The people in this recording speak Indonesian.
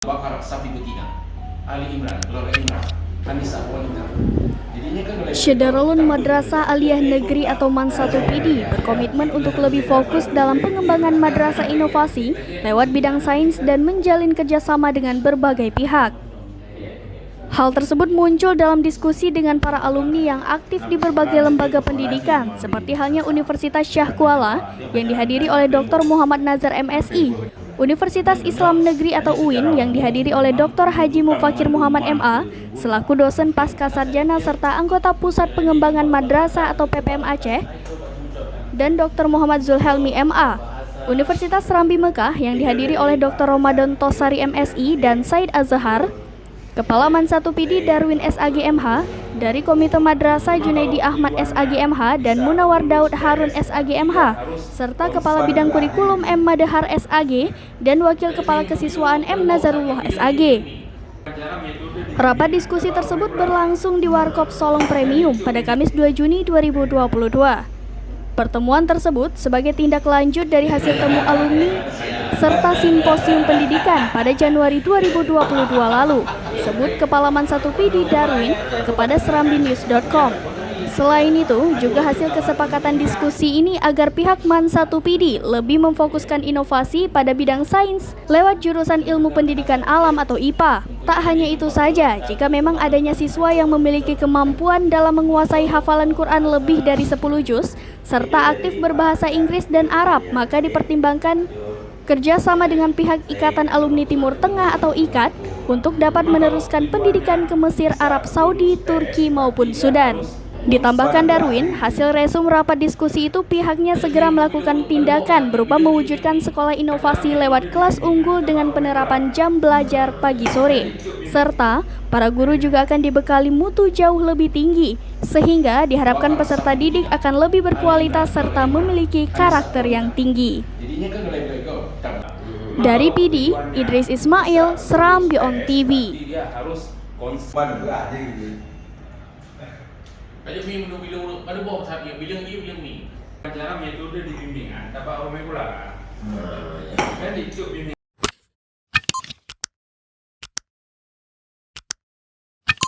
Bakar sapi betina, Ali Imran, Lora Imran, Anissa Wanita. Syederalun Madrasah Aliyah Negeri atau MAN 1 PD berkomitmen untuk lebih fokus dalam pengembangan madrasah inovasi lewat bidang sains dan menjalin kerjasama dengan berbagai pihak. Hal tersebut muncul dalam diskusi dengan para alumni yang aktif di berbagai lembaga pendidikan, seperti halnya Universitas Syah Kuala yang dihadiri oleh Dr. Muhammad Nazar MSI, Universitas Islam Negeri atau UIN yang dihadiri oleh Dr. Haji Mufakir Muhammad MA, selaku dosen pasca sarjana serta anggota Pusat Pengembangan Madrasah atau PPM Aceh, dan Dr. Muhammad Zulhelmi MA, Universitas Serambi Mekah yang dihadiri oleh Dr. Ramadan Tosari MSI dan Said Azhar, Kepala MAN 1 PD Darwin SAG MH, dari Komite Madrasah Junaidi Ahmad SAG MH dan Munawar Daud Harun SAG MH, serta Kepala Bidang Kurikulum M. Madahar SAG dan Wakil Kepala Kesiswaan M. Nazarullah SAG. Rapat diskusi tersebut berlangsung di Warkop Solong Premium pada Kamis 2 Juni 2022. Pertemuan tersebut sebagai tindak lanjut dari hasil temu alumni serta simposium pendidikan pada Januari 2022 lalu, sebut Kepala MAN 1 PD Darwin kepada serambinews.com. Selain itu, juga hasil kesepakatan diskusi ini agar pihak MAN 1 PD lebih memfokuskan inovasi pada bidang sains lewat jurusan ilmu pendidikan alam atau IPA. Tak hanya itu saja, jika memang adanya siswa yang memiliki kemampuan dalam menguasai hafalan Quran lebih dari 10 juz, serta aktif berbahasa Inggris dan Arab, maka dipertimbangkan kerjasama dengan pihak Ikatan Alumni Timur Tengah atau IKAT untuk dapat meneruskan pendidikan ke Mesir, Arab Saudi, Turki maupun Sudan. Ditambahkan Darwin, hasil resum rapat diskusi itu pihaknya segera melakukan tindakan berupa mewujudkan sekolah inovasi lewat kelas unggul dengan penerapan jam belajar pagi sore, serta para guru juga akan dibekali mutu jauh lebih tinggi, sehingga diharapkan peserta didik akan lebih berkualitas serta memiliki karakter yang tinggi. Dari PD, Idris Ismail, Serambi On TV. Ada bilang ada bawa sahaja bilang ni. Cara metode di bimbingan, dapat orang pula. Kan itu bimbingan.